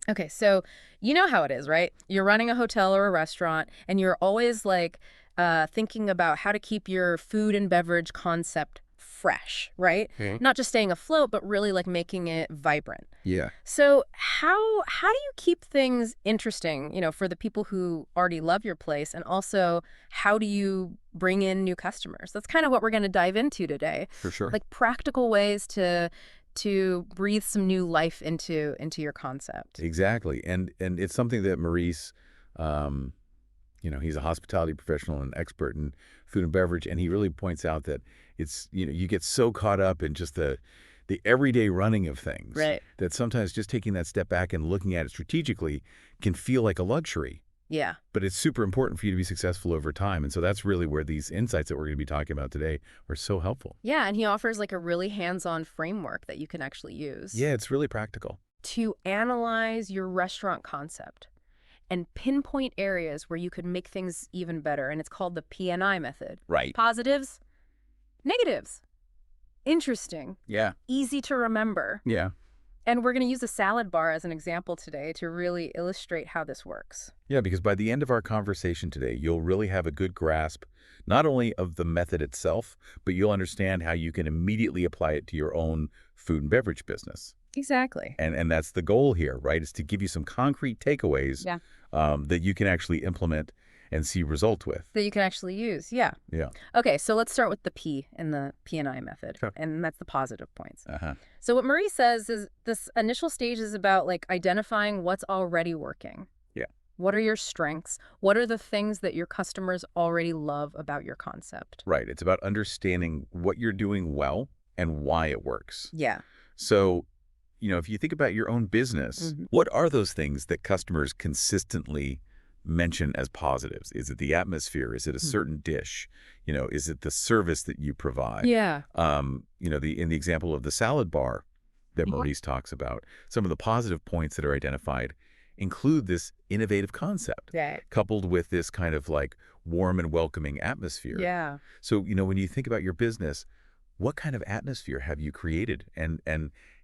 Okay, so you know how it is, right? You're running a hotel or a restaurant, and you're always like thinking about how to keep your food and beverage concept fresh, right? Okay. Not just staying afloat, but really like making it vibrant. Yeah. So how do you keep things interesting, for the people who already love your place, and also how do you bring in new customers? That's kind of what we're going to dive into today. For sure. Like practical ways to breathe some new life into your concept. Exactly. And it's something that Maurice, he's a hospitality professional and expert in food and beverage, and he really points out that it's, you get so caught up in just the everyday running of things Right. that sometimes just taking that step back and looking at it strategically can feel like a luxury. Yeah. But it's super important for you to be successful over time. And so that's really where these insights that we're going to be talking about today are so helpful. Yeah, and he offers like a really hands-on framework that you can actually use Yeah, it's really practical. to analyze your restaurant concept and pinpoint areas where you could make things even better. And it's called the PNI method. Right. Positives, negatives. Interesting, Yeah. easy to remember. Yeah. And we're going to use a salad bar as an example today to really illustrate how this works. Yeah, because by the end of our conversation today, you'll really have a good grasp not only of the method itself, but you'll understand how you can immediately apply it to your own food and beverage business. Exactly. And that's the goal here, right? Is to give you some concrete takeaways Yeah. that you can actually implement and see results with. That you can actually use, yeah. Yeah. Okay, so let's start with the P in the P&I method, Sure. and that's the positive points. Uh-huh. So what Marie says is this initial stage is about like identifying what's already working. Yeah. What are your strengths? What are the things that your customers already love about your concept? Right. It's about understanding what you're doing well and why it works. Yeah. So, if you think about your own business, what are those things that customers consistently mention as positives? Is it the atmosphere? Is it a certain dish? Is it the service that you provide? Yeah. In the example of the salad bar that Maurice talks about, some of the positive points that are identified include this innovative concept, Right. coupled with this kind of like warm and welcoming atmosphere. Yeah. So, when you think about your business, what kind of atmosphere have you created, and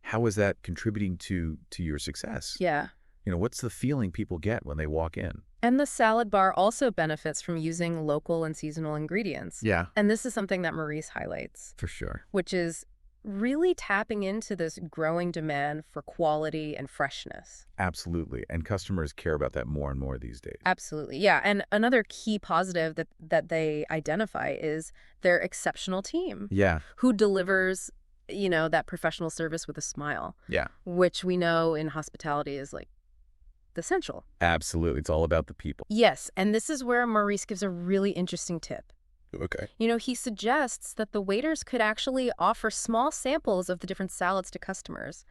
how is that contributing to your success? Yeah. What's the feeling people get when they walk in? And the salad bar also benefits from using local and seasonal ingredients. Yeah, And this is something that Maurice highlights, for sure. which is really tapping into this growing demand for quality and freshness. Absolutely. And customers care about that more and more these days. Absolutely. Yeah. And another key positive that they identify is their exceptional team Yeah, who delivers, that professional service with a smile, yeah. which we know in hospitality is like essential. Absolutely. It's all about the people. Yes. And this is where Maurice gives a really interesting tip. Okay. He suggests that the waiters could actually offer small samples of the different salads to customers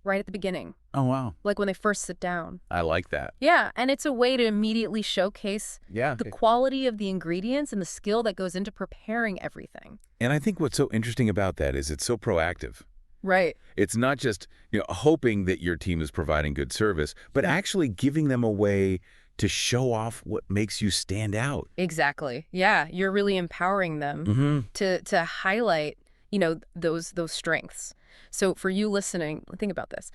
right at the beginning, Oh, wow. like when they first sit down. I like that. Yeah, and it's a way to immediately showcase Yeah. the quality of the ingredients and the skill that goes into preparing everything. And I think what's so interesting about that is it's so proactive. Right. It's not just, hoping that your team is providing good service, but actually giving them a way to show off what makes you stand out. Exactly. Yeah, you're really empowering them to highlight, those strengths. So for you listening, think about this.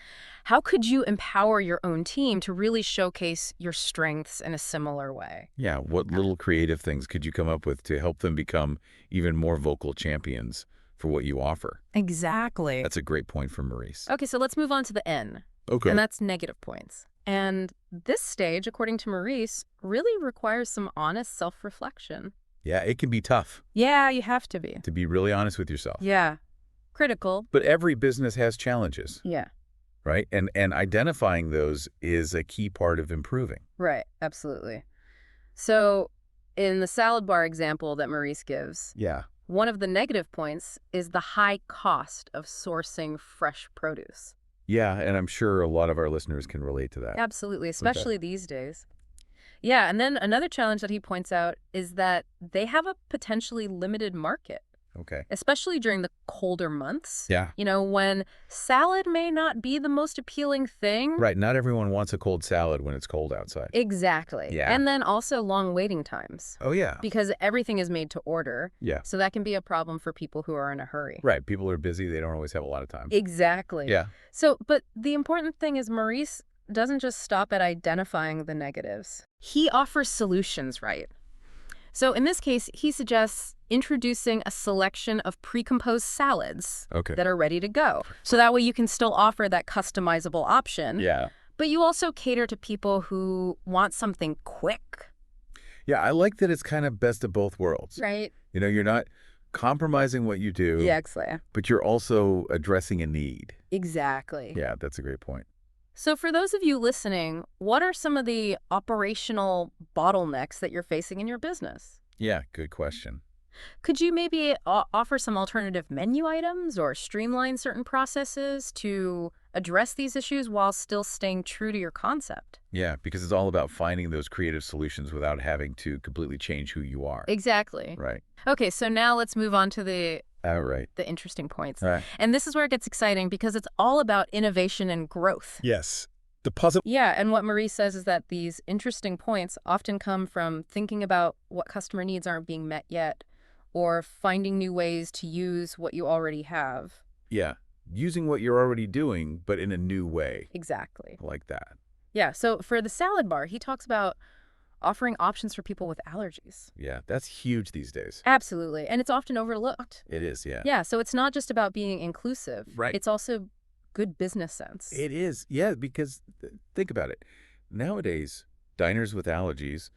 How could you empower your own team to really showcase your strengths in a similar way? Yeah, what little creative things could you come up with to help them become even more vocal champions for what you offer? Exactly. That's a great point from Maurice. Okay, so let's move on to the N. Okay. And that's negative points. And this stage, according to Maurice, really requires some honest self-reflection. Yeah, it can be tough Yeah, you have to be. to be really honest with yourself. Yeah. Critical. But every business has challenges, Yeah. right? And identifying those is a key part of improving. Right. Absolutely. So in the salad bar example that Maurice gives, Yeah. one of the negative points is the high cost of sourcing fresh produce. Yeah, and I'm sure a lot of our listeners can relate to that. Absolutely, especially these days. Yeah, and then another challenge that he points out is that they have a potentially limited market, Okay. especially during the colder months. Yeah. When salad may not be the most appealing thing. Right, not everyone wants a cold salad when it's cold outside. Exactly. Yeah. And then also long waiting times. Oh, yeah. Because everything is made to order. Yeah. So that can be a problem for people who are in a hurry. Right, people are busy. They don't always have a lot of time. Exactly. Yeah. So, but the important thing is Maurice doesn't just stop at identifying the negatives. He offers solutions, right? So in this case, he suggests introducing a selection of pre-composed salads Okay. that are ready to go. So that way you can still offer that customizable option. Yeah. But you also cater to people who want something quick. Yeah, I like that it's kind of best of both worlds. Right. You're not compromising what you do, Yeah, exactly. but you're also addressing a need. Exactly. Yeah, that's a great point. So for those of you listening, what are some of the operational bottlenecks that you're facing in your business? Yeah, good question. Could you maybe offer some alternative menu items or streamline certain processes to address these issues while still staying true to your concept? Yeah, because it's all about finding those creative solutions without having to completely change who you are. Exactly. Right. Okay, so now let's move on to the Right. interesting points. Right. And this is where it gets exciting because it's all about innovation and growth. Yes. The puzzle. Yeah, and what Marie says is that these interesting points often come from thinking about what customer needs aren't being met yet, or finding new ways to use what you already have. Yeah, using what you're already doing, but in a new way. Exactly. I like that. Yeah, so for the salad bar, he talks about offering options for people with allergies. Yeah, that's huge these days. Absolutely, and it's often overlooked. It is, yeah. Yeah, so it's not just about being inclusive. Right. It's also good business sense. It is, yeah, because think about it. Nowadays, diners with allergies,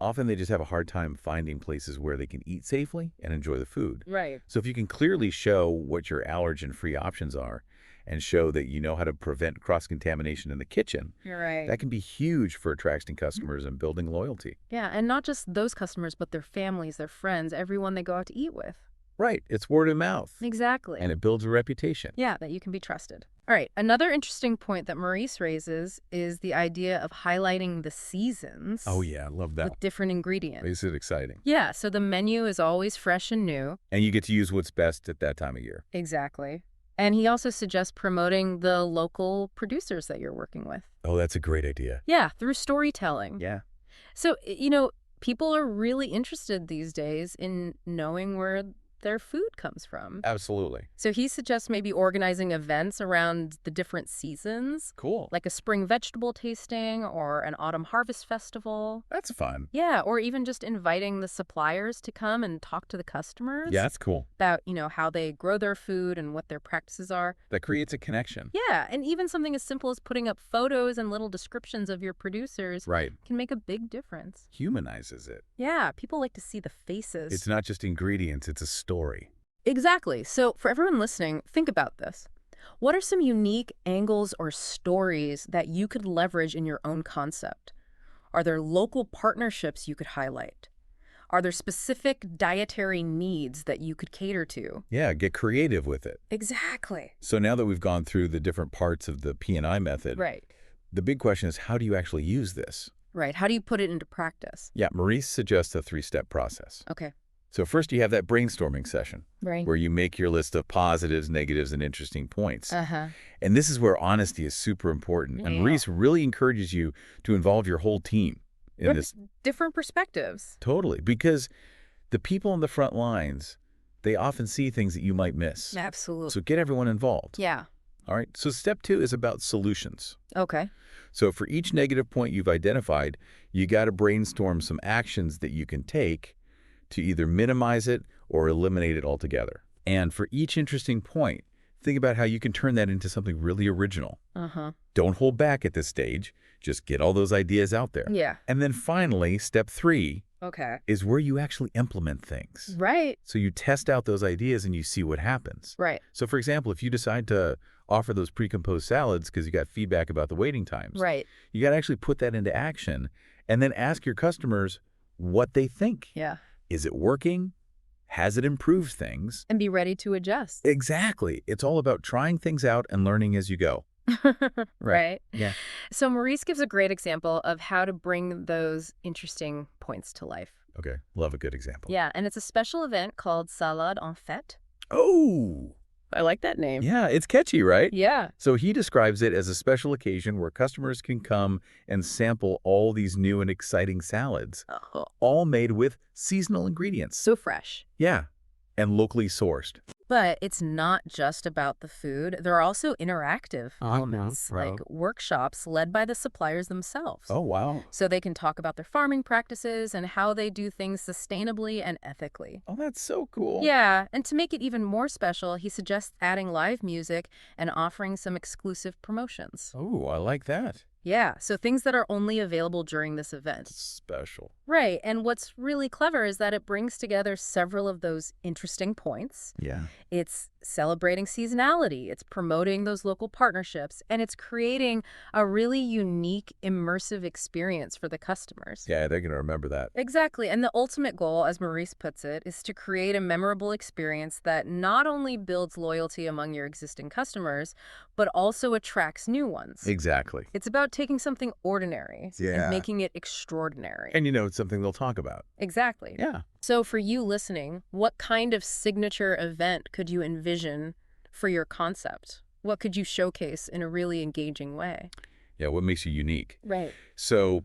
often they just have a hard time finding places where they can eat safely and enjoy the food. Right. So if you can clearly show what your allergen-free options are and show that you know how to prevent cross-contamination in the kitchen, You're right. that can be huge for attracting customers and building loyalty. Yeah, and not just those customers, but their families, their friends, everyone they go out to eat with. Right. It's word of mouth. Exactly. And it builds a reputation. Yeah, that you can be trusted. All right, another interesting point that Maurice raises is the idea of highlighting the seasons. Oh, yeah. I love that. With different ingredients. Makes it exciting. Yeah, so the menu is always fresh and new. And you get to use what's best at that time of year. Exactly. And he also suggests promoting the local producers that you're working with. Oh, that's a great idea. Yeah, through storytelling. Yeah. So, people are really interested these days in knowing where their food comes from. Absolutely. So he suggests maybe organizing events around the different seasons. Cool. Like a spring vegetable tasting or an autumn harvest festival. That's fun. Yeah, or even just inviting the suppliers to come and talk to the customers. Yeah, that's cool. About, how they grow their food and what their practices are. That creates a connection. Yeah, and even something as simple as putting up photos and little descriptions of your producers Right. can make a big difference. Humanizes it. Yeah, people like to see the faces. It's not just ingredients, it's a story. Exactly. So for everyone listening, think about this. What are some unique angles or stories that you could leverage in your own concept? Are there local partnerships you could highlight? Are there specific dietary needs that you could cater to? Yeah, get creative with it. Exactly. So now that we've gone through the different parts of the PNI method, Right. the big question is, how do you actually use this? Right. How do you put it into practice? Yeah, Maurice suggests a 3-step process. Okay. So first you have that brainstorming session Right. where you make your list of positives, negatives, and interesting points. Uh-huh. And this is where honesty is super important. And Yeah. Maurice really encourages you to involve your whole team in this. Different perspectives. Totally. Because the people on the front lines, they often see things that you might miss. Absolutely. So get everyone involved. Yeah. All right. So step 2 is about solutions. Okay. So for each negative point you've identified, you got to brainstorm some actions that you can take to either minimize it or eliminate it altogether. And for each interesting point, think about how you can turn that into something really original. Uh-huh. Don't hold back at this stage. Just get all those ideas out there. Yeah. And then finally, step 3 Okay. is where you actually implement things. Right. So you test out those ideas and you see what happens. Right. So for example, if you decide to offer those pre-composed salads because you got feedback about the waiting times, Right. you got to actually put that into action and then ask your customers what they think. Yeah. Is it working? Has it improved things? And be ready to adjust. Exactly. It's all about trying things out and learning as you go. Right. Yeah. So Maurice gives a great example of how to bring those interesting points to life. Okay. Love a good example. Yeah, and it's a special event called Salade en Fête. Oh, I like that name. yeah. It's catchy, right? Yeah. So he describes it as a special occasion where customers can come and sample all these new and exciting salads, Oh, all made with seasonal ingredients. so fresh. Yeah. And locally sourced. But it's not just about the food. There are also interactive elements, like workshops led by the suppliers themselves. Oh, wow. So they can talk about their farming practices and how they do things sustainably and ethically. Oh, that's so cool. Yeah, and to make it even more special, he suggests adding live music and offering some exclusive promotions. Oh, I like that. Yeah, so things that are only available during this event. Special. Right, and what's really clever is that it brings together several of those interesting points. Yeah. It's celebrating seasonality, it's promoting those local partnerships, and it's creating a really unique, immersive experience for the customers. Yeah, they're going to remember that. Exactly, and the ultimate goal, as Maurice puts it, is to create a memorable experience that not only builds loyalty among your existing customers, but also attracts new ones. Exactly. It's about taking something ordinary and making it extraordinary. And it's something they'll talk about. Exactly. Yeah. So for you listening, what kind of signature event could you envision for your concept? What could you showcase in a really engaging way? Yeah, what makes you unique? Right. So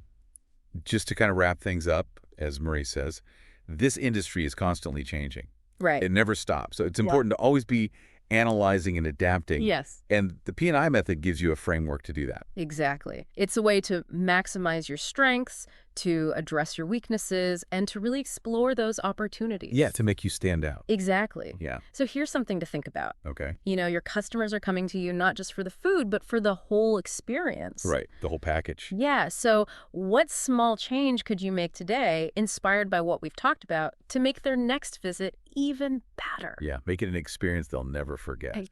just to kind of wrap things up, as Marie says, this industry is constantly changing. Right. It never stops. So it's important to always be analyzing and adapting. Yes. And the PNI method gives you a framework to do that. Exactly. It's a way to maximize your strengths, to address your weaknesses, and to really explore those opportunities. Yeah, to make you stand out. Exactly. Yeah. So here's something to think about. Okay. Your customers are coming to you not just for the food, but for the whole experience. Right. The whole package. Yeah. So what small change could you make today, inspired by what we've talked about, to make their next visit even better? Yeah. Make it an experience they'll never forget.